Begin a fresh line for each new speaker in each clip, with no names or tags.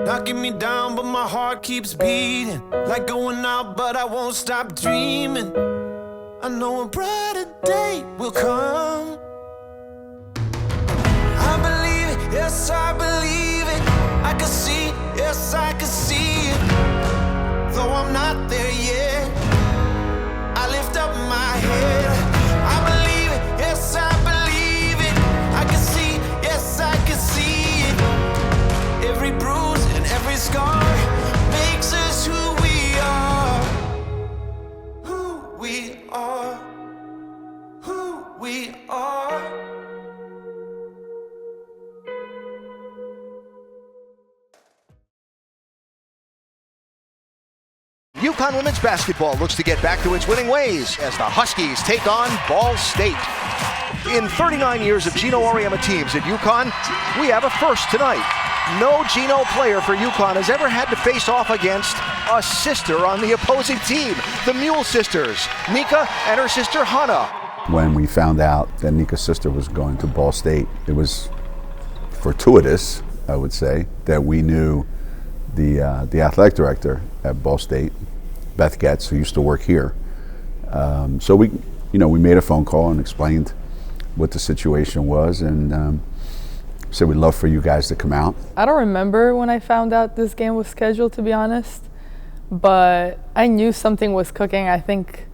knocking me down, but my heart keeps beating. Like going out, but I won't stop dreaming. I know a brighter day will come. I believe it, yes I believe it. I can see, yes I can see it. Though I'm not there yet, I lift up my head. I believe it, yes I believe it. I can see, yes I can see it. Every bruise and every scar makes us who we are. Who we are. Who we are.
UConn women's basketball looks to get back to its winning ways as the Huskies take on Ball State. In 39 years of Gino Auriemma teams at UConn, we have a first tonight. No Gino player for UConn has ever had to face off against a sister on the opposing team, the Mule sisters, Nika and her sister Hannah.
When we found out that Nika's sister was going to Ball State, it was fortuitous, I would say, that we knew the athletic director at Ball State, Beth Getz, who used to work here. So we made a phone call and explained what the situation was, and said we'd love for you guys to come out.
I don't remember when I found out this game was scheduled, to be honest, but I knew something was cooking, I think,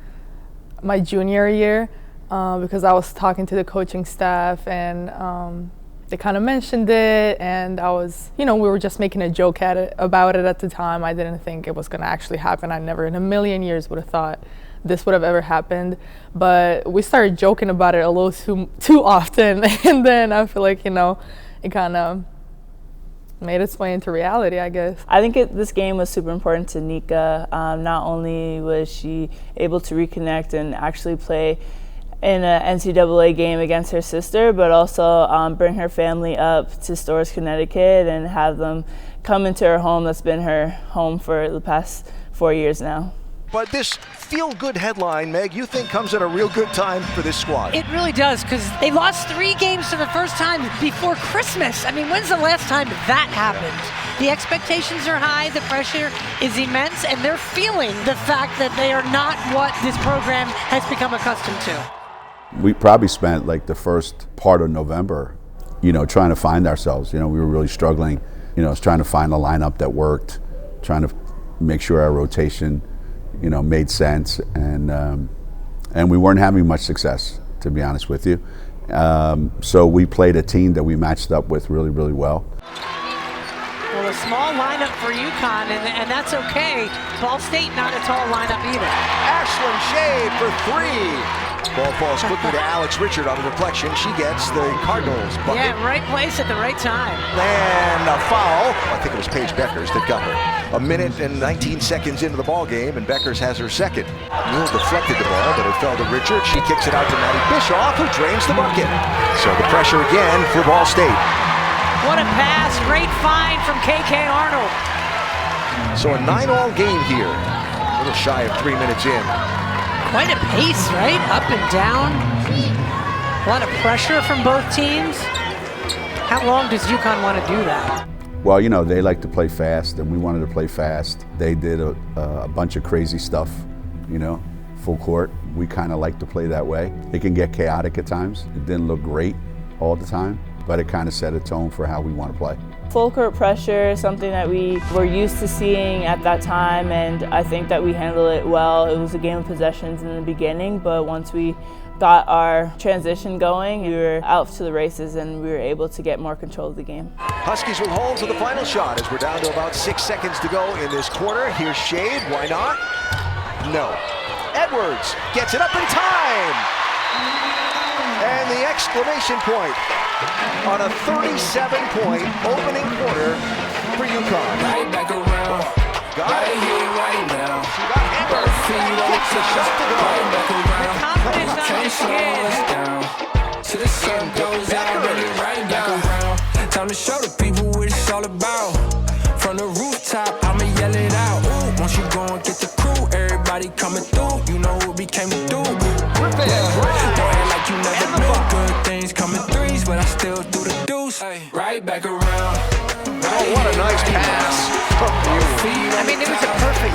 my junior year, because I was talking to the coaching staff, and they kind of mentioned it, and I was, we were just making a joke about it at the time. I didn't think it was going to actually happen. I never in a million years would have thought this would have ever happened, but we started joking about it a little too often, and then I feel like, it kind of made its way into reality, I guess.
I think this game was super important to Nika. Not only was she able to reconnect and actually play in an NCAA game against her sister, but also bring her family up to Storrs, Connecticut, and have them come into her home that's been her home for the past 4 years now.
But this feel-good headline, Meg, you think comes at a real good time for this squad.
It really does, because they lost 3 games for the first time before Christmas. I mean, when's the last time that happened? The expectations are high, the pressure is immense, and they're feeling the fact that they are not what this program has become accustomed to.
We probably spent like the first part of November, trying to find ourselves. We were really struggling, trying to find a lineup that worked, trying to make sure our rotation made sense, and we weren't having much success, to be honest with you. So we played a team that we matched up with really, really well.
Well, a small lineup for UConn, and that's okay. Ball State, not a tall lineup either.
Ashlyn Shade for 3. Ball falls quickly to Alex Richard on a deflection. She gets the Cardinals bucket.
Yeah, right place at the right time.
And a foul. I think it was Paige Bueckers that got her. 1 minute and 19 seconds into the ball game, and Bueckers has her second. Mule deflected the ball, but it fell to Richard. She kicks it out to Maddie Bischoff, who drains the bucket. So the pressure again for Ball State.
What a pass. Great find from KK Arnold.
So a 9-all game here. A little shy of 3 minutes in.
Quite a pace, right? Up and down. A lot of pressure from both teams. How long does UConn want to do that?
Well, they like to play fast, and we wanted to play fast. They did a bunch of crazy stuff, full court. We kind of like to play that way. It can get chaotic at times. It didn't look great all the time, but it kind of set a tone for how we want to play.
Full court pressure is something that we were used to seeing at that time, and I think that we handled it well. It was a game of possessions in the beginning, but once we got our transition going, we were out to the races and we were able to get more control of the game.
Huskies will hold to the final shot as we're down to about 6 seconds to go in this quarter. Here's Shade, why not? No. Edwards gets it up in time! And the exclamation point on a 37-point opening quarter for UConn.
Right back around.
Got
right
it.
here, right now.
She got hammered. Kicks the shot to go.
Right back around.
Confidence on
Can't
his
slow
skin.
us down. Till the sun goes out, bring it right back around. Time to show the people what it's all about. From the rooftop, I'ma yell it out. Ooh, once you go and get the crew, everybody coming through. You know what we came to do. Don't act like you never knew. Good things coming threes, but I still do the deuce. Right back around.
Oh, what a nice pass.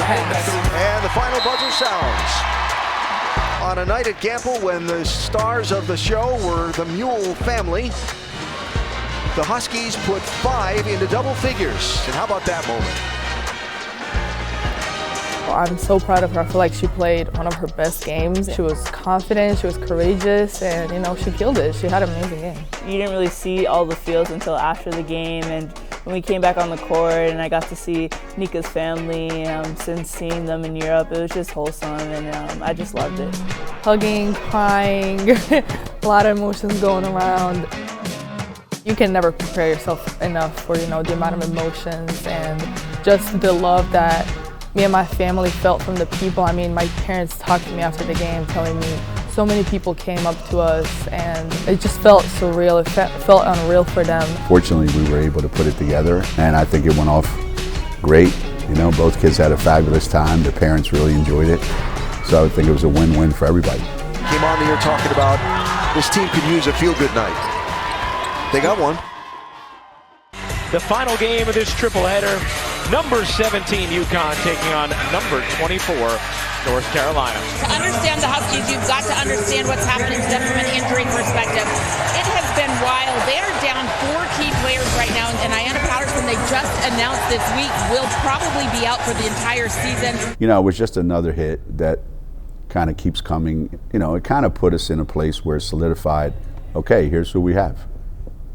pass.
And the final buzzer sounds. On a night at Gamble when the stars of the show were the Mule family, the Huskies put 5 into double figures. And how about that moment?
I'm so proud of her. I feel like she played one of her best games. She was confident, she was courageous, and she killed it. She had an amazing game.
You didn't really see all the feels until after the game, and when we came back on the court and I got to see Nika's family since seeing them in Europe, it was just wholesome, and I just loved it.
Hugging, crying, a lot of emotions going around. You can never prepare yourself enough for, the amount of emotions and just the love that me and my family felt from the people. I mean, my parents talked to me after the game telling me so many people came up to us and it just felt surreal. It felt unreal for them. Fortunately,
we were able to put it together and I think it went off great. Both kids had a fabulous time. The parents really enjoyed it. So I think it was a win-win for everybody.
Came on the year talking about this team could use a feel-good night. They got one.
The final game of this triple-header, number 17 UConn taking on number 24 North Carolina.
To understand the Huskies, you've got to understand what's happening to them from an injury perspective. It has been wild. They are down 4 key players right now, and Ayanna Patterson, they just announced this week, will probably be out for the entire season.
It was just another hit that kind of keeps coming. It kind of put us in a place where it's solidified, okay, here's who we have.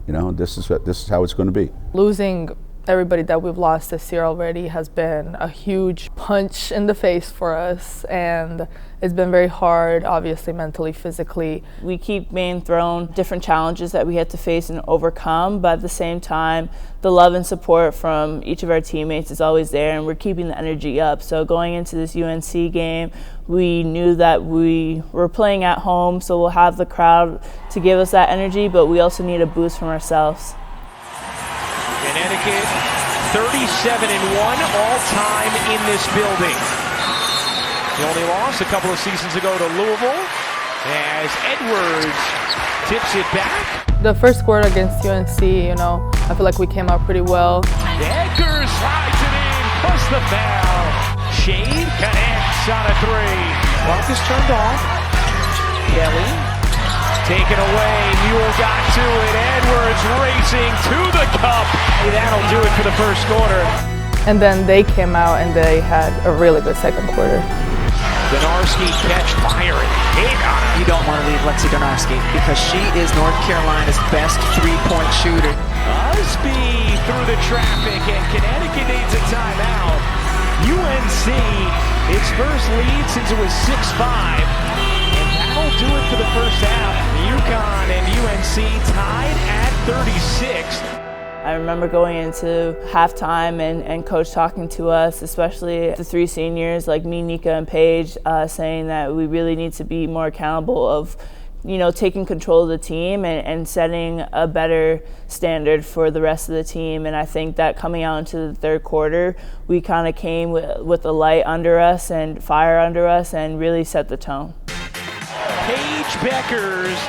This is how it's going to be.
Losing everybody that we've lost this year already has been a huge punch in the face for us, and it's been very hard, obviously, mentally, physically.
We keep being thrown different challenges that we have to face and overcome, but at the same time, the love and support from each of our teammates is always there, and we're keeping the energy up. So going into this UNC game, we knew that we were playing at home, so we'll have the crowd to give us that energy, but we also need a boost from ourselves.
Connecticut, 37-1 all-time in this building. The only loss a couple of seasons ago to Louisville as Edwards tips it back.
The first quarter against UNC, I feel like we came out pretty well.
Bueckers slides it in, plus the foul. Shade connects on a 3. Clock is turned off. Kelly taken away. Mule got to it. Edwards racing to the cup. That'll do it for the first quarter.
And then they came out and they had a really good second quarter.
Donarski catch fire and hit on it.
You don't want to leave Lexi Donarski because she is North Carolina's best 3-point shooter.
Usby through the traffic and Connecticut needs a timeout. UNC, its first lead since it was 6-5. And that'll do it for the first half. UConn and UNC tied at 36.
I remember going into halftime and coach talking to us, especially the 3 seniors like me, Nika, and Paige, saying that we really need to be more accountable of, taking control of the team and setting a better standard for the rest of the team. And I think that coming out into the third quarter, we kind of came with a light under us and fire under us and really set the tone.
Paige Bueckers,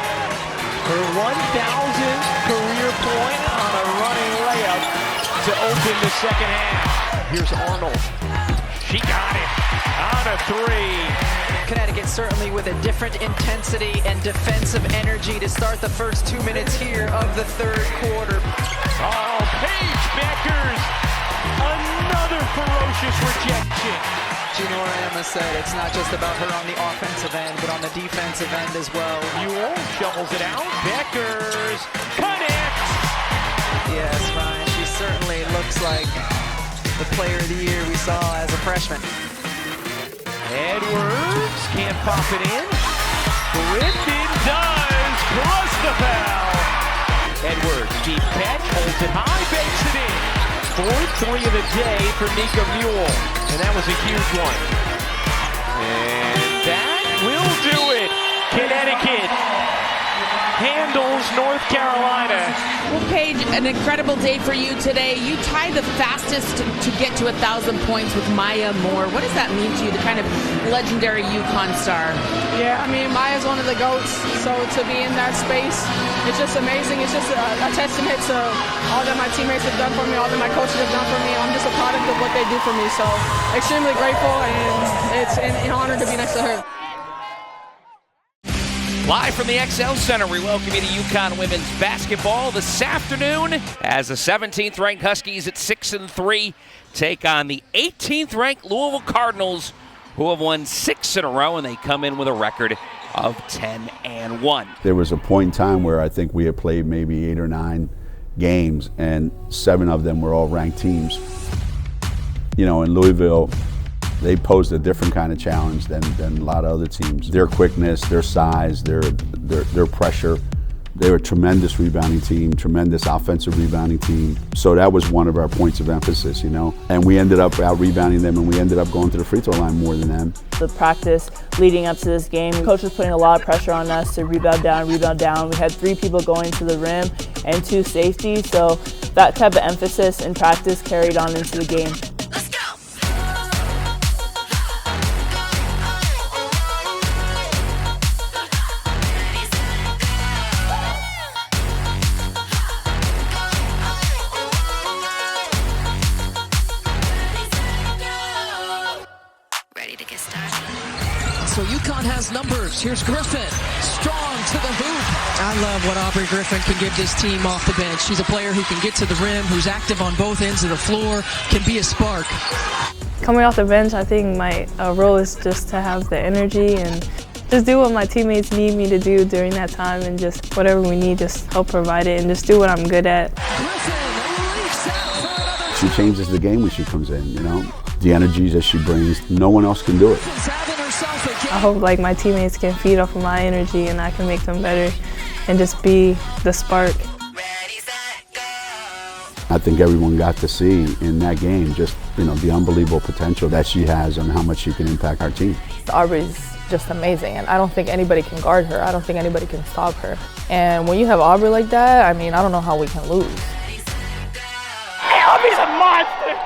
her 1,000th career point on a running layup to open the second half. Here's Arnold. She got it on a 3.
Connecticut certainly with a different intensity and defensive energy to start the first 2 minutes here of the third quarter.
Oh, Paige Bueckers, another ferocious rejection.
Gino Emma said it's not just about her on the offensive end, but on the defensive end as well.
Mule shovels it out. Bueckers connects.
Yes, Ryan, she certainly looks like the player of the year we saw as a freshman.
Edwards can't pop it in. Griffin does, plus the foul. Edwards, deep catch, holds it high, bakes it in. 4th 3 of the day for Nika Mühl, and that was a huge one. And that will do it. Connecticut handles North Carolina.
Well, Paige, an incredible day for you today. You tied the fastest to get to 1,000 points with Maya Moore. What does that mean to you, the kind of legendary UConn star?
Yeah, I mean, Maya's one of the GOATs, so to be in that space, it's just amazing. It's just a testament to all that my teammates have done for me, all that my coaches have done for me. I'm just a product of what they do for me. So extremely grateful, and it's an honor to be next to her.
Live from the XL Center, we welcome you to UConn women's basketball this afternoon as the 17th ranked Huskies at 6-3 take on the 18th ranked Louisville Cardinals, who have won 6 in a row, and they come in with a record of 10-1.
There was a point in time where I think we had played maybe 8 or 9 games, and 7 of them were all ranked teams. You know, in Louisville, they posed a different kind of challenge than a lot of other teams. Their quickness, their size, their pressure. They were a tremendous rebounding team, tremendous offensive rebounding team. So that was one of our points of emphasis, you know. And we ended up out-rebounding them, and we ended up going to the free throw line more than them.
The practice leading up to this game, the coach was putting a lot of pressure on us to rebound down. We had 3 people going to the rim and 2 safeties, so that type of emphasis in practice carried on into the game.
So UConn has numbers. Here's Griffin, strong to the hoop. I love what Aubrey Griffin can give this team off the bench. She's a player who can get to the rim, who's active on both ends of the floor, can be a spark.
Coming off the bench, I think my role is just to have the energy and just do what my teammates need me to do during that time, and just whatever we need, just help provide it and just do what I'm good at.
She changes the game when she comes in, you know. The energy that she brings, no one else can do it.
I hope like my teammates can feed off of my energy and I can make them better and just be the spark.
I think everyone got to see in that game just, you know, the unbelievable potential that she has and how much she can impact our team.
Aubrey's just amazing, and I don't think anybody can guard her. I don't think anybody can stop her. And when you have Aubrey like that, I mean, I don't know how we can lose.
Aubrey's a monster!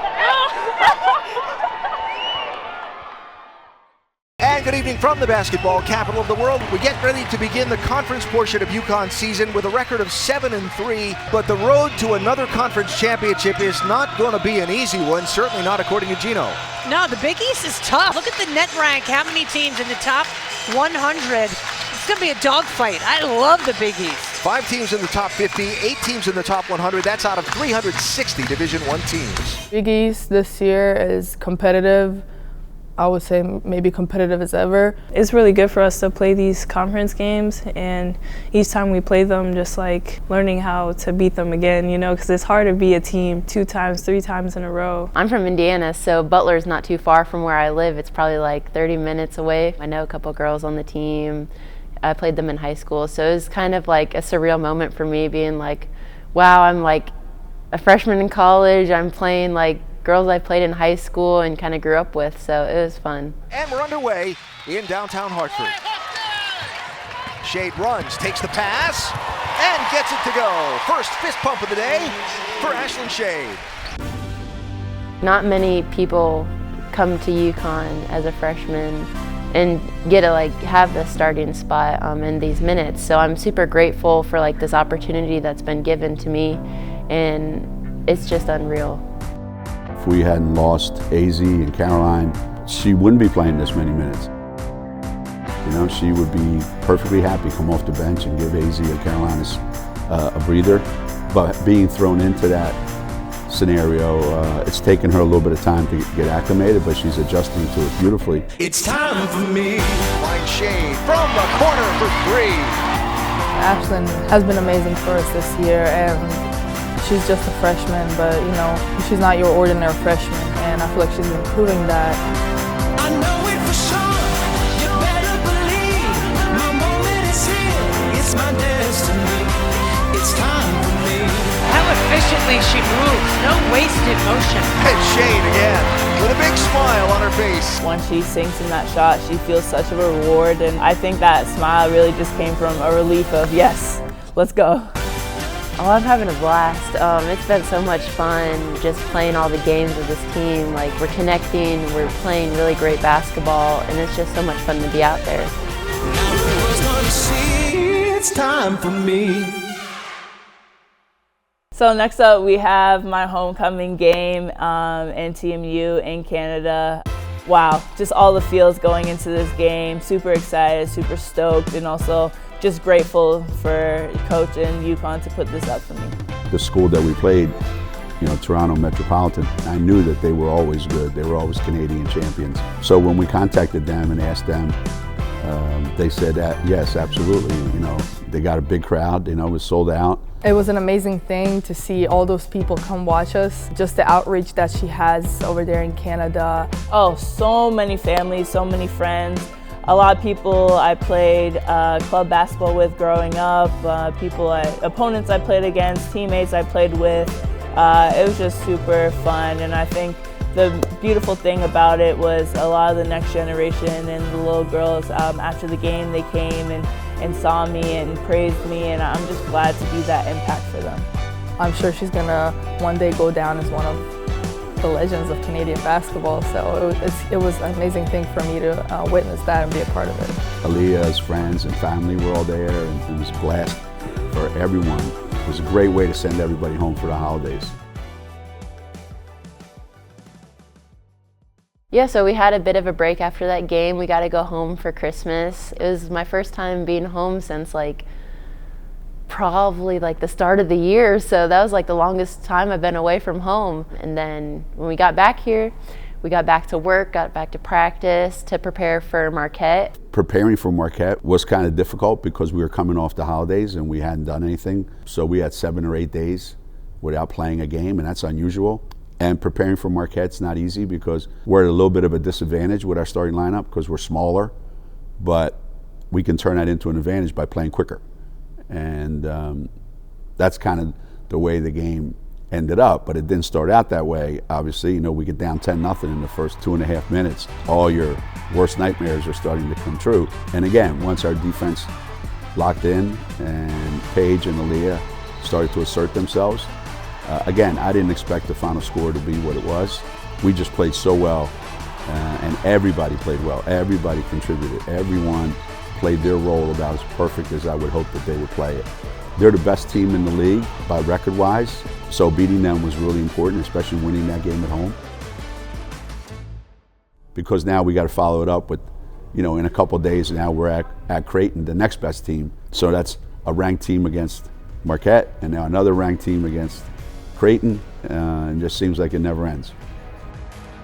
And good evening from the basketball capital of the world. We get ready to begin the conference portion of UConn's season with a record of 7-3, but the road to another conference championship is not going to be an easy one, certainly not according to Gino.
No, the Big East is tough. Look at the net rank, how many teams in the top 100. It's going to be a dogfight. I love the Big East.
5 teams in the top 50, 8 teams in the top 100. That's out of 360 Division I teams.
Big East this year is competitive. I would say maybe competitive as ever.
It's really good for us to play these conference games, and each time we play them, just like learning how to beat them again, you know, because it's hard to beat a team 2 times, 3 times in a row.
I'm from Indiana, so Butler's not too far from where I live. It's probably like 30 minutes away. I know a couple girls on the team. I played them in high school, so it was kind of like a surreal moment for me, being like, wow, I'm like a freshman in college. I'm playing like girls I played in high school and kind of grew up with, so it was fun.
And we're underway in downtown Hartford. Shade runs, takes the pass, and gets it to go. First fist pump of the day for Ashlyn Shade.
Not many people come to UConn as a freshman and get to like have the starting spot in these minutes, so I'm super grateful for like this opportunity that's been given to me, and it's just unreal.
If we hadn't lost AZ and Caroline, she wouldn't be playing this many minutes. You know, she would be perfectly happy come off the bench and give AZ or Caroline a breather. But being thrown into that scenario, it's taken her a little bit of time to get acclimated, but she's adjusting to it beautifully.
It's time for me.
Line Shade from the corner for 3.
Ashlyn has been amazing for us this year, and she's just a freshman, but you know, she's not your ordinary freshman, and I feel like she's been proving that.
I know it for sure. You better believe my moment is here. It's my destiny. It's time for me.
How efficiently she moves. No wasted motion.
And Shade again with a big smile on her face.
Once she sinks in that shot, she feels such a reward, and I think that smile really just came from a relief of, yes, let's go.
Oh, I'm having a blast. It's been so much fun just playing all the games with this team. Like, we're connecting, we're playing really great basketball, and it's just so much fun to be out there.
It's time for me.
So next up, we have my homecoming game in TMU in Canada. Wow, just all the feels going into this game. Super excited, super stoked, and also just grateful for Coach and UConn to put this up for me.
The school that we played, Toronto Metropolitan, I knew that they were always good. They were always Canadian champions. So when we contacted them and asked them, they said that, yes, absolutely. They got a big crowd, it was sold out.
It was an amazing thing to see all those people come watch us. Just the outreach that she has over there in Canada.
Oh, so many families, so many friends. A lot of people I played club basketball with growing up, opponents I played against, teammates I played with. It was just super fun, and I think the beautiful thing about it was a lot of the next generation and the little girls, after the game, they came and saw me and praised me, and I'm just glad to be that impact for them.
I'm sure she's gonna one day go down as one of the legends of Canadian basketball, so it was an amazing thing for me to witness that and be a part of it.
Aaliyah's friends and family were all there, and it was a blast for everyone. It was a great way to send everybody home for the holidays.
Yeah, so we had a bit of a break after that game. We got to go home for Christmas. It was my first time being home since probably the start of the year, so that was the longest time I've been away from home. And then when we got back here, we got back to work, got back to practice to prepare for Marquette.
Preparing for Marquette was kind of difficult because we were coming off the holidays and we hadn't done anything. So we had 7 or 8 days without playing a game, and that's unusual. And preparing for Marquette's not easy because we're at a little bit of a disadvantage with our starting lineup because we're smaller, but we can turn that into an advantage by playing quicker. And that's kind of the way the game ended up, but it didn't start out that way. Obviously, we get down 10-0 in the first 2.5 minutes. All your worst nightmares are starting to come true. And again, once our defense locked in and Paige and Aaliyah started to assert themselves, again, I didn't expect the final score to be what it was. We just played so well, and everybody played well. Everybody contributed. Everyone played their role about as perfect as I would hope that they would play it. They're the best team in the league by record-wise, so beating them was really important, especially winning that game at home. Because now we got to follow it up with, in a couple of days, now we're at Creighton, the next best team. So that's a ranked team against Marquette, and now another ranked team against Creighton, and just seems like it never ends.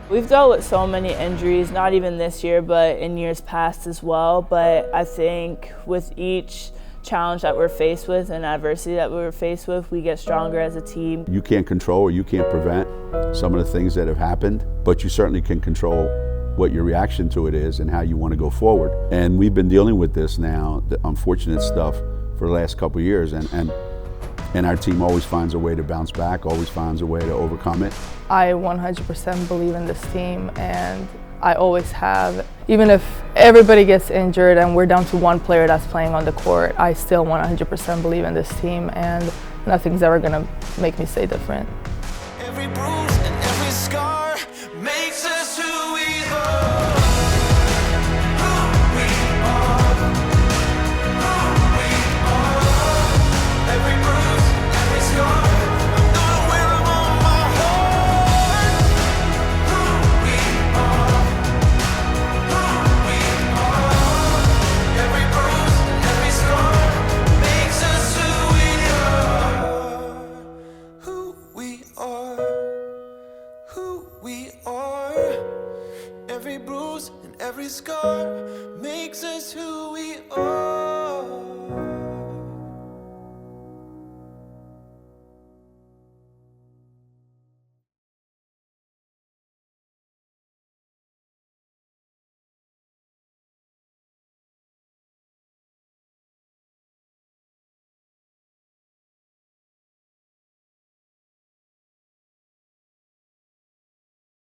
We've dealt with so many injuries, not even this year, but in years past as well. But I think with each challenge that we're faced with and adversity that we're faced with, we get stronger as a team.
You can't control or you can't prevent some of the things that have happened, but you certainly can control what your reaction to it is and how you want to go forward. And we've been dealing with this now, the unfortunate stuff, for the last couple of years, and our team always finds a way to bounce back, always finds a way to overcome it.
I 100% believe in this team, and I always have. Even if everybody gets injured and we're down to one player that's playing on the court, I still 100% believe in this team, and nothing's ever gonna make me say different.
Every bruise and every scar makes us who we are. Every bruise and every scar makes us who we are.